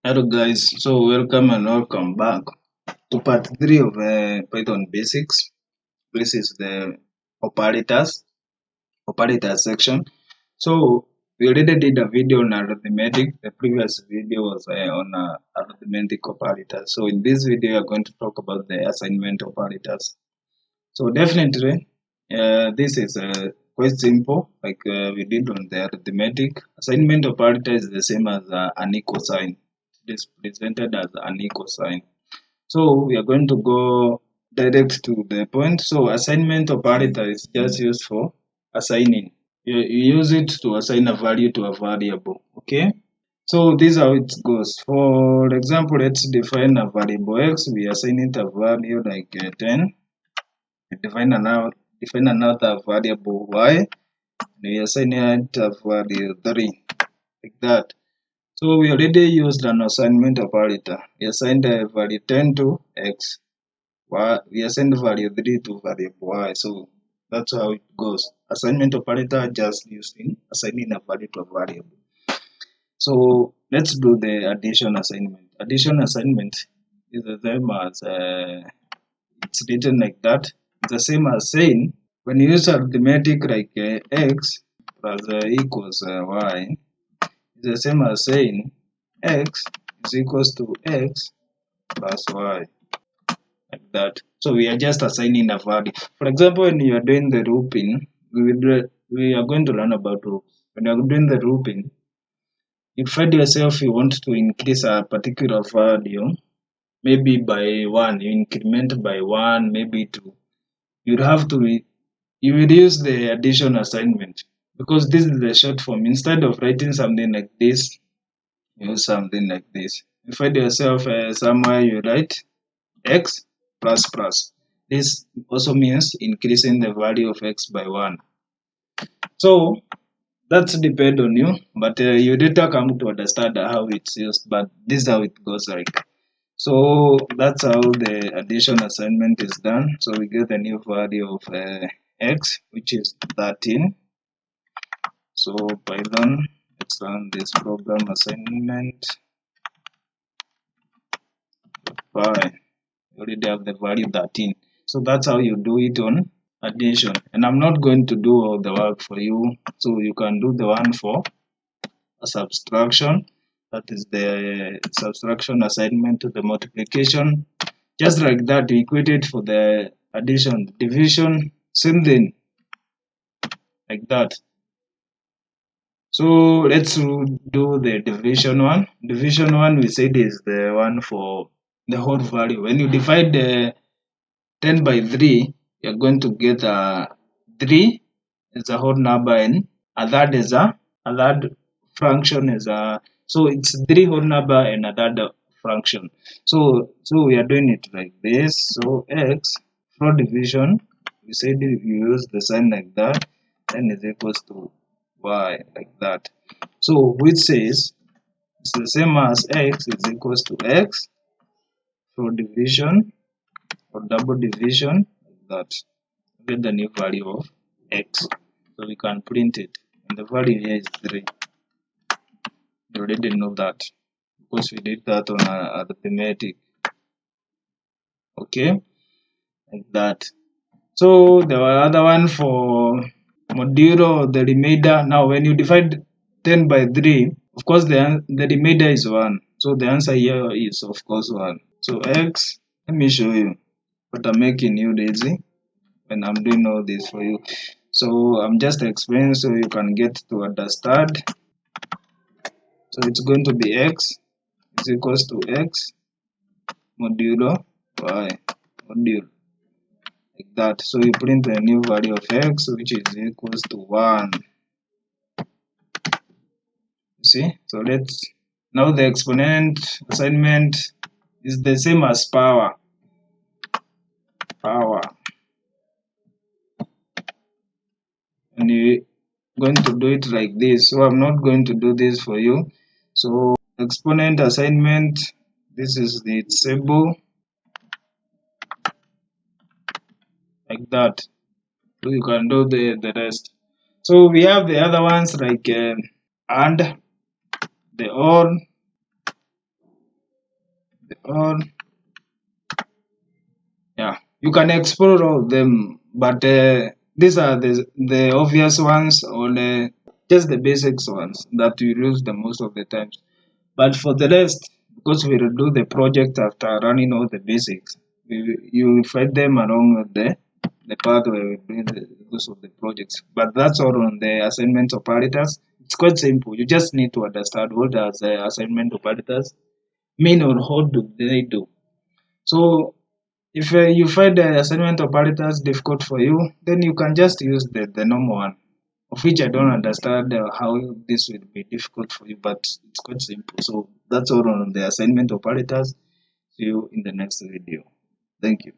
Hello guys, so welcome and welcome back to part 3 of Python basics. This is the operator section. So we already did a video on arithmetic. The previous video was on arithmetic operators. So in this video, we are going to talk about the assignment operators. So definitely, this is quite simple, like we did on the arithmetic. Assignment operator is the same as an equal sign. It is presented as an equal sign. So we are going to go direct to the point. So assignment operator is just used for assigning. You use it to assign a value to a variable. Okay. So this is how it goes. For example, let's define a variable x. We assign it a value like 10. Define another variable y. We assign it a value 3, like that. So we already used an assignment operator. We assigned the value 10 to x. We assigned value 3 to variable y. So that's how it goes. Assignment operator just used in assigning a value to a variable. So let's do the addition assignment. Addition assignment is the same as it's written like that. It's the same as saying when you use arithmetic like x plus equals y, it's the same as saying x is equals to x plus y, like that. So we are just assigning a value. For example, when you are doing the looping, we are going to learn about loops. When you are doing the looping, you find yourself you want to increase a particular value, maybe by 1, you increment by 1, maybe 2. You'd have to you will use the addition assignment because this is the short form. Instead of writing something like this, use something like this. You find yourself somewhere you write x plus plus. This also means increasing the value of x by 1. So that's depend on you, but you later come to understand how it's used, but this is how it goes like. So that's how the addition assignment is done. So we get a new value of x, which is 13. So Python, let's run this program assignment. Fine. You already have the value 13. So that's how you do it on addition. And I'm not going to do all the work for you. So you can do the one for a subtraction. That is the subtraction assignment to the multiplication. Just like that, you equate it for the addition, division, same thing, like that. So let's do the division one. Division one, we said is the one for the whole value. When you divide the 10 by 3, you're going to get 3 is a whole number and a third is a third fraction is a, so it's 3 whole number and a third fraction. So we are doing it like this. So x for division, we said if you use the sign like that, then is equals to y, like that. So which says it's the same as x is equals to x for division or double division, like that. Get the new value of x. So we can print it. And the value here is 3. You already know that because we did that on arithmetic. Okay, like that. So the other one for modulo, the remainder. Now when you divide 10 by 3, of course the remainder is 1. So the answer here is of course 1. So x, let me show you, but I'm making you lazy when I'm doing all this for you. So I'm just explaining so you can get to understand. So it's going to be x is equals to x modulo y modulo, like that. So you print the new value of x, which is equals to 1. You see? So let's now the exponent assignment is the same as power. And you're going to do it like this. So I'm not going to do this for you. So exponent assignment, this is the table, like that. So you can do the rest. So we have the other ones like and, the or, all. Yeah, you can explore all of them, but these are the obvious ones, or just the basics ones that we use the most of the times. But for the rest, because we will do the project after running all the basics, you will find them along the pathway we doing the use of the projects. But that's all on the assignment operators. It's quite simple. You just need to understand what does the assignment operators mean or how do they do. So if you find the assignment operators difficult for you, then you can just use the normal one, of which I don't understand how this will be difficult for you, but it's quite simple. So that's all on the assignment operators. See you in the next video. Thank you.